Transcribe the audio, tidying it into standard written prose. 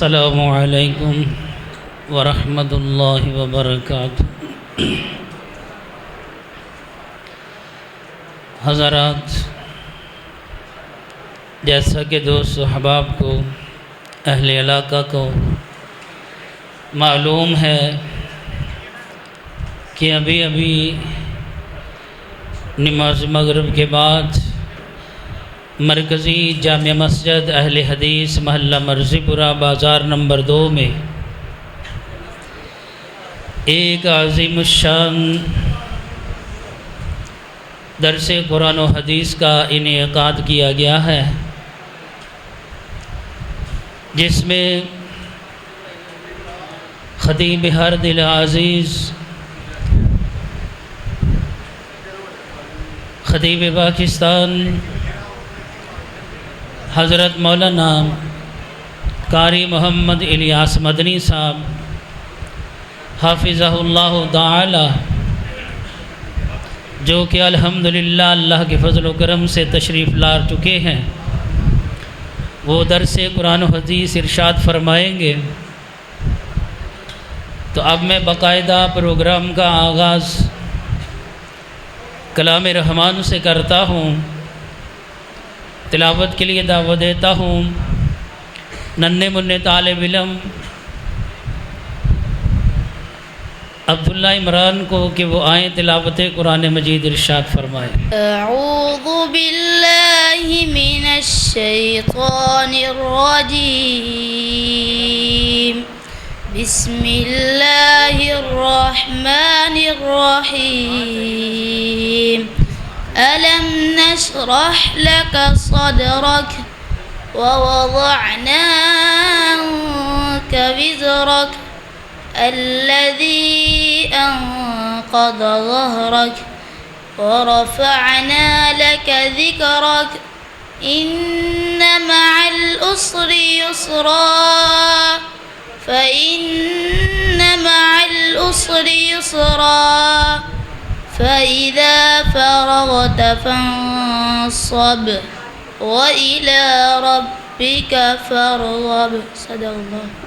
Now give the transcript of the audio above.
السلام علیکم ورحمۃ اللہ وبرکاتہ۔ حضرات، جیسا کہ دوست احباب کو، اہل علاقہ کو معلوم ہے کہ ابھی نماز مغرب کے بعد مرکزی جامع مسجد اہل حدیث محلہ مرزی پورہ بازار نمبر 2 میں ایک عظیم الشان درس قرآن و حدیث کا انعقاد کیا گیا ہے، جس میں خطیب ہر دل عزیز خطیب پاکستان حضرت مولانا قاری محمد الیاس مدنی صاحب حافظہ اللہ تعالی، جو کہ الحمدللہ اللہ کے فضل و کرم سے تشریف لا چکے ہیں، وہ درس قرآن و حدیث ارشاد فرمائیں گے۔ تو اب میں باقاعدہ پروگرام کا آغاز کلام رحمان سے کرتا ہوں، تلاوت کے لیے دعوت دیتا ہوں ننھے منھے طالب علم عبداللہ عمران کو کہ وہ آئیں تلاوت قرآن مجید ارشاد فرمائیں۔ اعوذ باللہ من الشیطان الرجیم، بسم اللہ الرحمن الرحیم۔ ألم نشرح لك صدرك ووضعنا عنك وزرك الذي أنقض ظهرك ورفعنا لك ذكرك إن مع العسر يسرا فإن مع العسر يسرا فإذا فرغت فانصب وإلى ربك فارغب۔ صدق اللہ۔